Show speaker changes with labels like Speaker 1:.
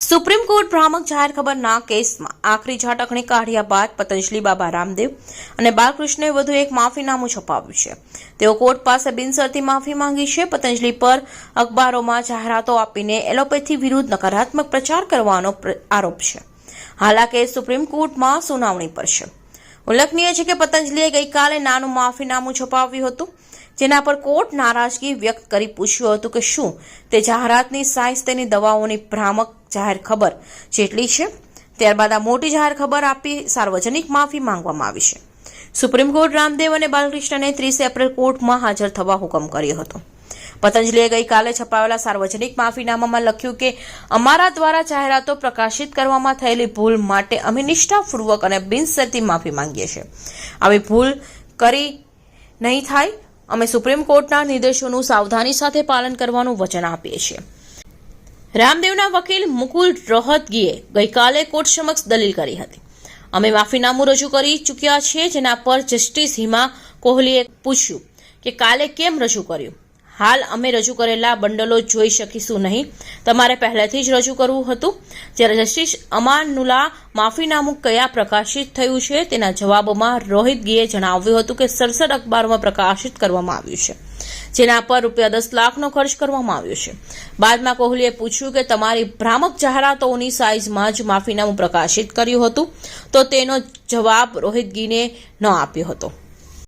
Speaker 1: Supreme court ભ્રામક જાહેર ખબરના કેસમાં આખરી ઝાટકણી કાઢ્યા બાદ પતંજલિ બાબા રામદેવ અને બાલકૃષ્ણએ વધુ એક માફીનામું છપાવ્યું છે. તેઓ કોર્ટ પાસે બિનશરતી માફી માંગી છે. પતંજલિ પર અખબારોમાં જાહેરાતો આપીને એલોપેથી વિરુદ્ધ નકારાત્મક પ્રચાર કરવાનો આરોપ છે. હાલ આ કેસ સુપ્રીમ કોર્ટમાં સુનાવણી પર છે. ઉલ્લેખનીય છે કે પતંજલિએ ગઈકાલે નાનું માફીનામું છપાવ્યું હતું, જેના પર કોર્ટ નારાજગી વ્યક્ત કરી પૂછ્યું હતું કે શું તે જાહેરાતની સાઇઝ તેની દવાઓની ભ્રામક જાહેર ખબર જેટલી છે. ત્યારબાદ આ મોટી જાહેર ખબર આપી સાર્વજનિક માફી માંગવામાં આવી છે. સુપ્રીમ કોર્ટ રામદેવ અને બાલકૃષ્ણને 30 એપ્રિલ કોર્ટમાં હાજર થવા હુકમ કર્યો હતો. પતંજલિએ ગઈકાલે છપાયેલા સાર્વજનિક માફીનામામાં લખ્યું કે અમારા દ્વારા જાહેરાતો પ્રકાશિત કરવામાં થયેલી ભૂલ માટે અમે નિષ્ઠાપૂર્વક અને બિનશરતી માફી માંગીએ છીએ. આવી ભૂલ કરી નહીં થાય. અમે સુપ્રીમ કોર્ટના નિર્દેશોનું સાવધાની સાથે પાલન કરવાનું વચન આપીએ છીએ. રામદેવના વકીલ મુકુલ રોહતગીએ ગઈકાલે કોર્ટ સમક્ષ દલીલ કરી હતી. અમે માફીનામું રજૂ કરી ચૂક્યા છીએ, જેના પર જસ્ટિસ હિમા કોહલીએ પૂછ્યું કે કાલે કેમ રજૂ કર્યું. હાલ અમે રજૂ કરેલા બંડલો જોઈ શકીશું નહીં. તમારે પહેલેથી જ રજૂ કરવું હતું. જ્યારે જસ્ટિસ અમાનુલ્લા માફીનામું કયા પ્રકાશિત થયું છે તેના જવાબમાં રોહિતગીએ જણાવ્યું હતું કે 67 અખબારોમાં પ્રકાશિત કરવામાં આવ્યું છે, જેના પર ₹10 લાખનો ખર્ચ કરવામાં આવ્યો છે. બાદમાં કોહલીએ પૂછ્યું કે તમારી ભ્રામક જાહેરાતોની સાઇઝમાં જ માફીનામું પ્રકાશિત કર્યું હતું, તો તેનો જવાબ રોહિતગીને ન આપ્યો હતો.